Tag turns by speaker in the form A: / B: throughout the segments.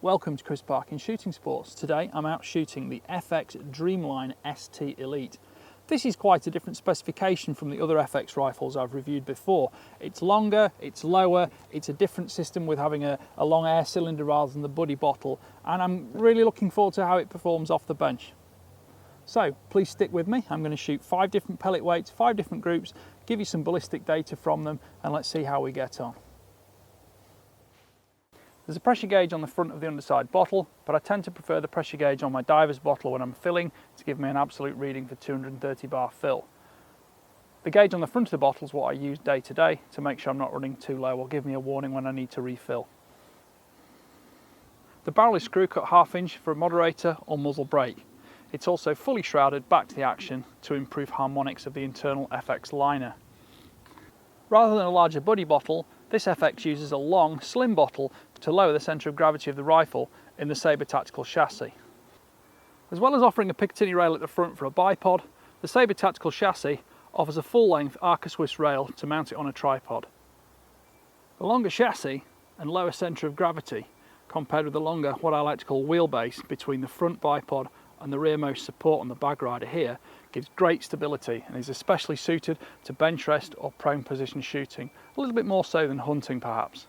A: Welcome to Chris Parkin Shooting Sports. Today I'm out shooting the FX Dreamline ST Elite. This is quite a different specification from the other FX rifles I've reviewed before. It's longer, it's lower, it's a different system with having a long air cylinder rather than the buddy bottle, and I'm really looking forward to how it performs off the bench. So please stick with me. I'm going to shoot 5 different pellet weights, 5 different groups, give you some ballistic data from them, and let's see how we get on. There's a pressure gauge on the front of the underside bottle, but I tend to prefer the pressure gauge on my diver's bottle when I'm filling to give me an absolute reading for 230 bar fill. The gauge on the front of the bottle is what I use day to day to make sure I'm not running too low or give me a warning when I need to refill. The barrel is screw cut 1/2 inch for a moderator or muzzle brake. It's also fully shrouded back to the action to improve harmonics of the internal FX liner. Rather than a larger buddy bottle, this FX uses a long, slim bottle to lower the centre of gravity of the rifle in the Sabre Tactical chassis. As well as offering a Picatinny rail at the front for a bipod, the Sabre Tactical chassis offers a full-length Arca Swiss rail to mount it on a tripod. The longer chassis and lower centre of gravity, compared with the longer, what I like to call wheelbase, between the front bipod and the rearmost support on the bag rider here, gives great stability and is especially suited to bench rest or prone position shooting, a little bit more so than hunting perhaps.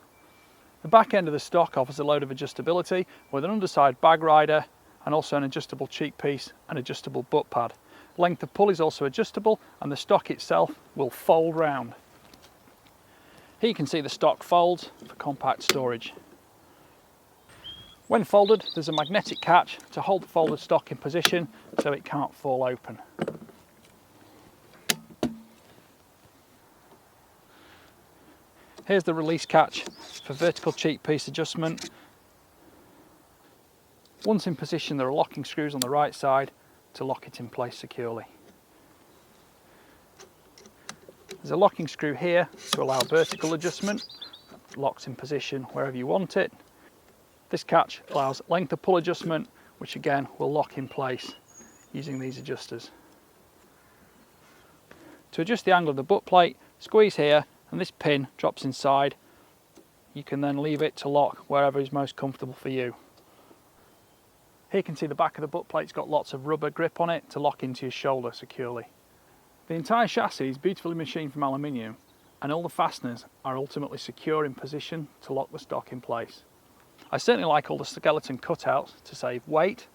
A: The back end of the stock offers a load of adjustability with an underside bag rider and also an adjustable cheek piece and adjustable butt pad. Length of pull is also adjustable and the stock itself will fold round. Here you can see the stock folds for compact storage. When folded, there's a magnetic catch to hold the folded stock in position so it can't fall open. Here's the release catch for vertical cheek piece adjustment. Once in position, there are locking screws on the right side to lock it in place securely. There's a locking screw here to allow vertical adjustment, locks in position wherever you want it. This catch allows length of pull adjustment, which again will lock in place using these adjusters. To adjust the angle of the butt plate, squeeze here and this pin drops inside. You can then leave it to lock wherever is most comfortable for you. Here you can see the back of the butt plate's got lots of rubber grip on it to lock into your shoulder securely. The entire chassis is beautifully machined from aluminium and all the fasteners are ultimately secure in position to lock the stock in place. I certainly like all the skeleton cutouts to save weight.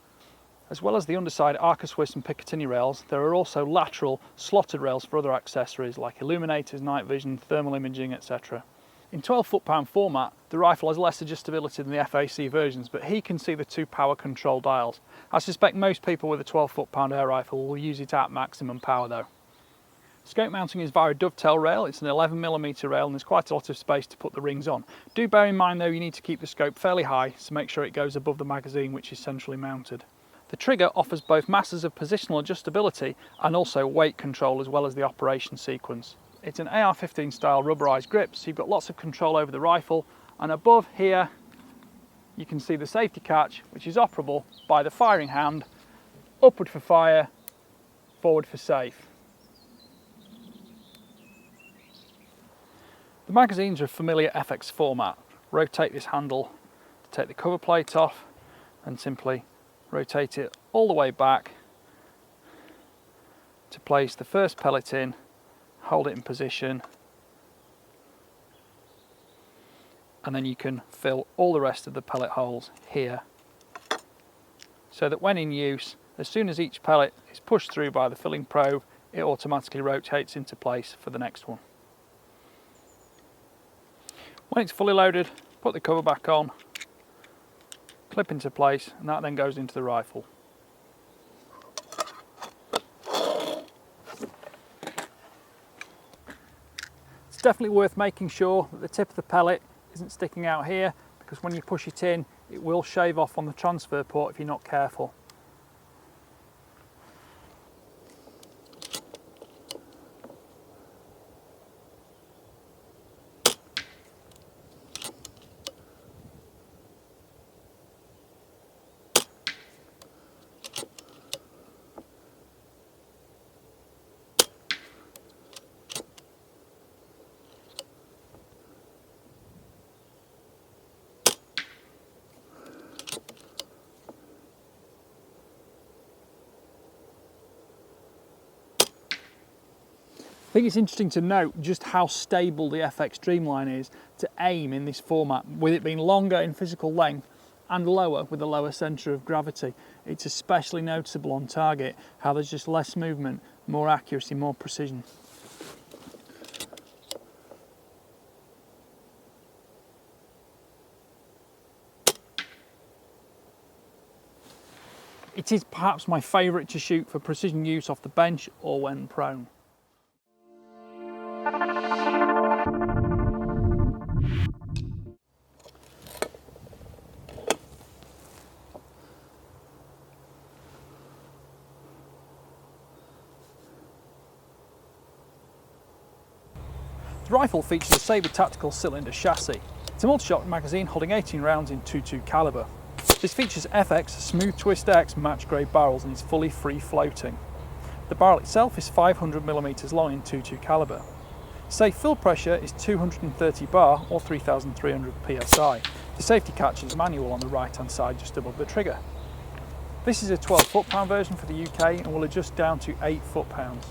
A: As well as the underside Arca Swiss and Picatinny rails, there are also lateral slotted rails for other accessories like illuminators, night vision, thermal imaging, etc. In 12 foot-pound format, the rifle has less adjustability than the FAC versions, but here you can see the 2 power control dials. I suspect most people with a 12 foot-pound air rifle will use it at maximum power though. Scope mounting is via a dovetail rail. It's an 11mm rail and there's quite a lot of space to put the rings on. Do bear in mind though, you need to keep the scope fairly high to make sure it goes above the magazine, which is centrally mounted. The trigger offers both masses of positional adjustability and also weight control as well as the operation sequence. It's an AR-15 style rubberized grip, so you've got lots of control over the rifle, and above here you can see the safety catch, which is operable by the firing hand, upward for fire, forward for safe. The magazines are a familiar FX format. Rotate this handle to take the cover plate off and simply rotate it all the way back to place the first pellet in, hold it in position, and then you can fill all the rest of the pellet holes here so that when in use, as soon as each pellet is pushed through by the filling probe, it automatically rotates into place for the next one. When it's fully loaded, put the cover back on, clip into place, and that then goes into the rifle. It's definitely worth making sure that the tip of the pellet isn't sticking out here, because when you push it in, it will shave off on the transfer port if you're not careful. I think it's interesting to note just how stable the FX Dreamline is to aim in this format, with it being longer in physical length and lower with a lower centre of gravity. It's especially noticeable on target how there's just less movement, more accuracy, more precision. It is perhaps my favourite to shoot for precision use off the bench or when prone. The rifle features a Sabre tactical cylinder chassis. It's a multi-shot magazine holding 18 rounds in .22 calibre. This features FX Smooth Twist X match grade barrels and is fully free floating. The barrel itself is 500mm long in .22 calibre. Safe fill pressure is 230 bar or 3300 psi. The safety catch is manual on the right hand side just above the trigger. This is a 12 foot-pound version for the UK and will adjust down to 8 foot-pounds.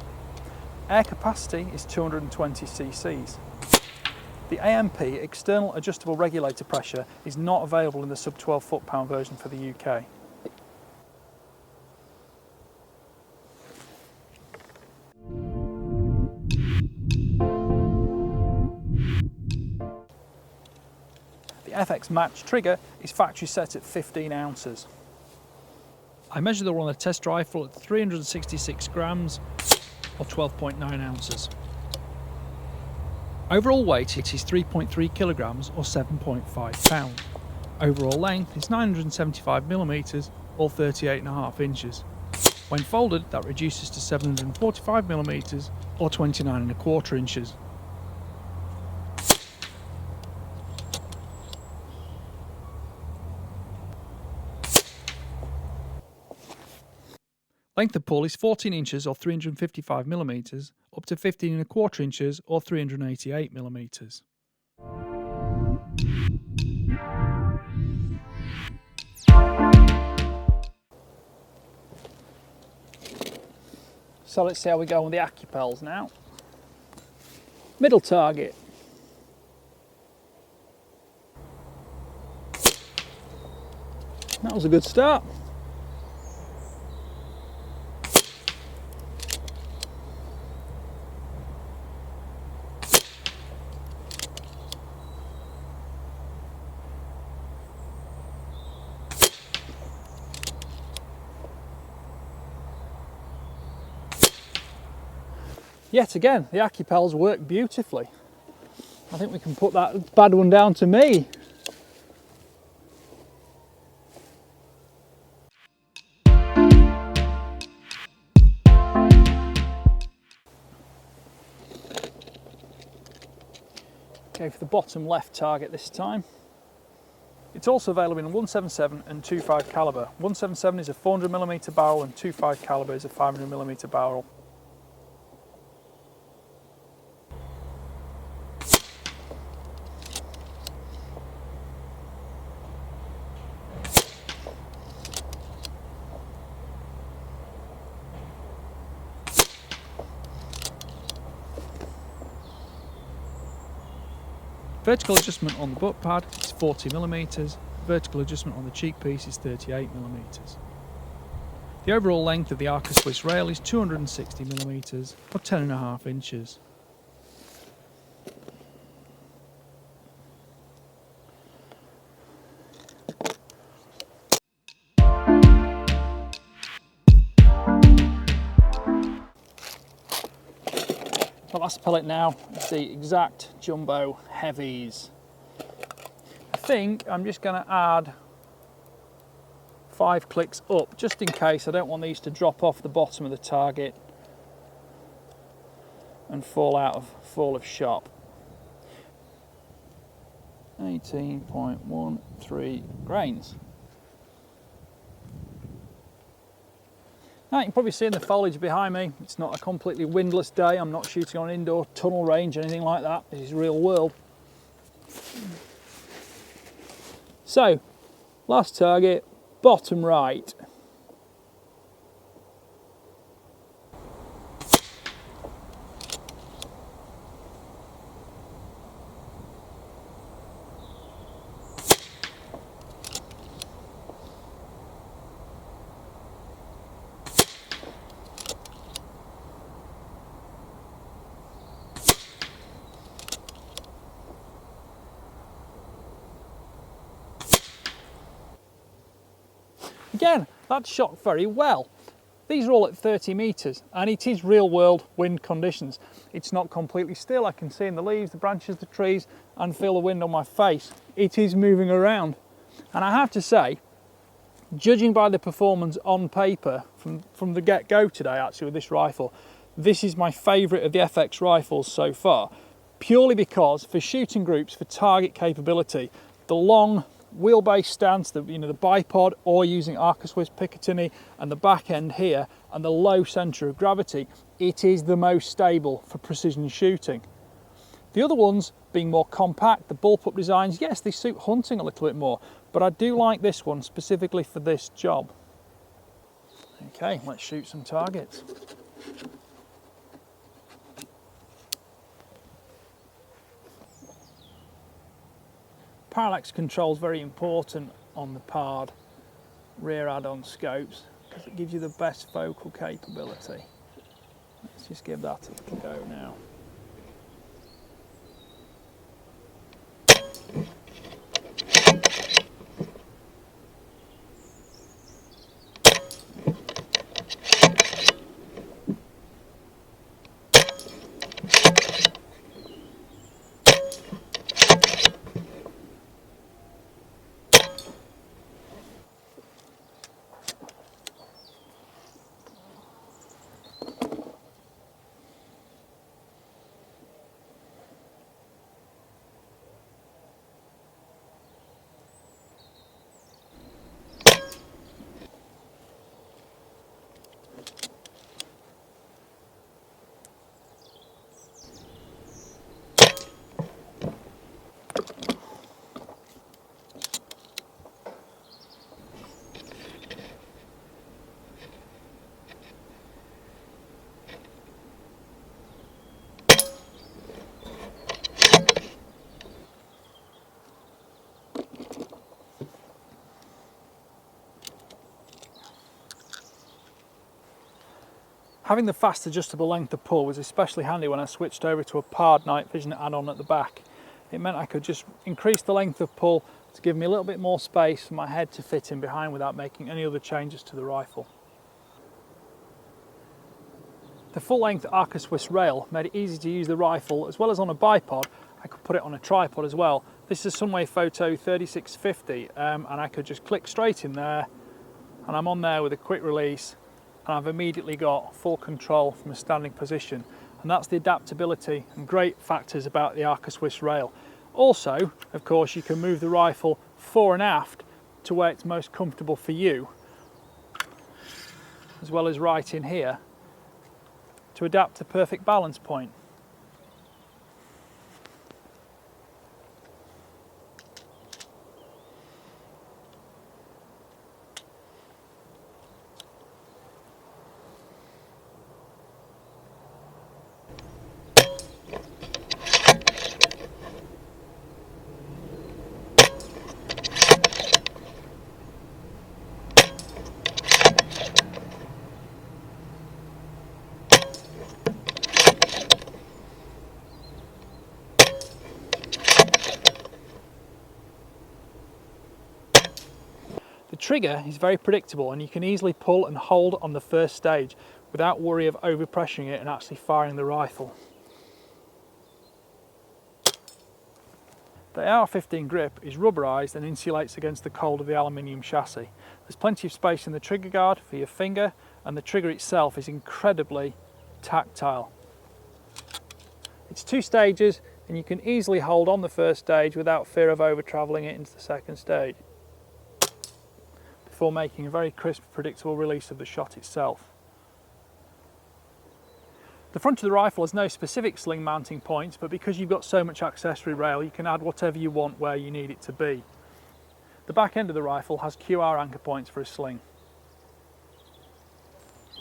A: Air capacity is 220 cc's. The AMP external adjustable regulator pressure is not available in the sub 12 foot-pound version for the UK. The FX match trigger is factory set at 15 ounces. I measured the one on the test rifle at 366 grams or 12.9 ounces. Overall weight it is 3.3 kilograms or 7.5 pounds. Overall length is 975mm or 38.5 inches. When folded, that reduces to 745mm or 29.25 inches. Length of pull is 14 inches or 355mm up to 15.25 inches or 388mm. So let's see how we go with the Acupels now. Middle target. That was a good start. Yet again, the Acupels work beautifully. I think we can put that bad one down to me. Go for the bottom left target this time. It's also available in 177 and 25 caliber. 177 is a 400mm barrel and 25 caliber is a 500mm barrel. Vertical adjustment on the butt pad is 40mm, vertical adjustment on the cheek piece is 38mm. The overall length of the Arca Swiss rail is 260mm or 10.5 inches. The last pellet now is the exact jumbo heavies. I think I'm just going to add 5 clicks up just in case. I don't want these to drop off the bottom of the target and fall of shot. 18.13 grains. Now you can probably see in the foliage behind me, it's not a completely windless day. I'm not shooting on an indoor tunnel range or anything like that. This is real world. So, last target, bottom right. Again, that's shot very well. These are all at 30 metres and it is real world wind conditions. It's not completely still. I can see in the leaves, the branches, the trees, and feel the wind on my face. It is moving around. And I have to say, judging by the performance on paper from the get-go today actually with this rifle, this is my favourite of the FX rifles so far, purely because for shooting groups, for target capability, the long wheelbase stance, the bipod, or using Arca Swiss Picatinny and the back end here and the low centre of gravity, it is the most stable for precision shooting. The other ones being more compact, the bullpup designs, yes, they suit hunting a little bit more, but I do like this one specifically for this job. Okay, let's shoot some targets. Parallax control is very important on the PARD rear add-on scopes because it gives you the best focal capability. Let's just give that a little go now. Having the fast adjustable length of pull was especially handy when I switched over to a PARD night vision add-on at the back. It meant I could just increase the length of pull to give me a little bit more space for my head to fit in behind without making any other changes to the rifle. The full-length Arca Swiss rail made it easy to use the rifle as well as on a bipod. I could put it on a tripod as well. This is a Sunway Photo 3650 and I could just click straight in there and I'm on there with a quick release. And I've immediately got full control from a standing position, and that's the adaptability and great factors about the Arca Swiss rail. Also, of course, you can move the rifle fore and aft to where it's most comfortable for you, as well as right in here to adapt the perfect balance point. The trigger is very predictable and you can easily pull and hold on the first stage without worry of overpressuring it and actually firing the rifle. The AR-15 grip is rubberised and insulates against the cold of the aluminium chassis. There's plenty of space in the trigger guard for your finger, and the trigger itself is incredibly tactile. It's 2 stages and you can easily hold on the first stage without fear of over travelling it into the second stage, before making a very crisp, predictable release of the shot itself. The front of the rifle has no specific sling mounting points, but because you've got so much accessory rail, you can add whatever you want where you need it to be. The back end of the rifle has QR anchor points for a sling.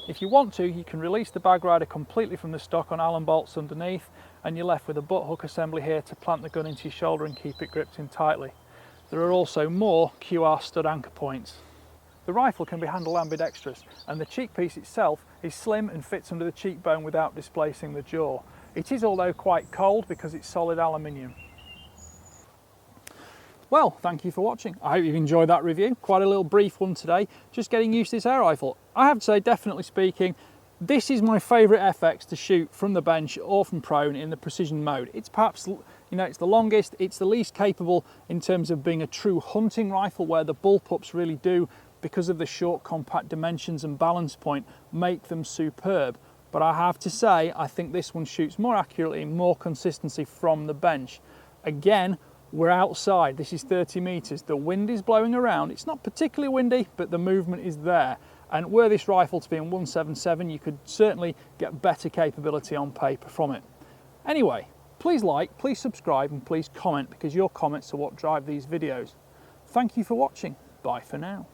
A: If you want to, you can release the bag rider completely from the stock on Allen bolts underneath, and you're left with a butt hook assembly here to plant the gun into your shoulder and keep it gripped in tightly. There are also more QR stud anchor points. The rifle can be handled ambidextrous, and the cheek piece itself is slim and fits under the cheekbone without displacing the jaw. It is, although, quite cold because it's solid aluminium. Well, thank you for watching. I hope you've enjoyed that review. Quite a little brief one today, just getting used to this air rifle. I have to say, definitely speaking, this is my favourite FX to shoot from the bench or from prone in the precision mode. It's perhaps, you know, it's the longest, it's the least capable in terms of being a true hunting rifle, where the bullpups really do, because of the short compact dimensions and balance point, make them superb. But I have to say, I think this one shoots more accurately, more consistency from the bench. Again, we're outside, this is 30 meters, the wind is blowing around, it's not particularly windy, but the movement is there. And were this rifle to be in 177, you could certainly get better capability on paper from it. Anyway, please like, please subscribe, and please comment, because your comments are what drive these videos. Thank you for watching, bye for now.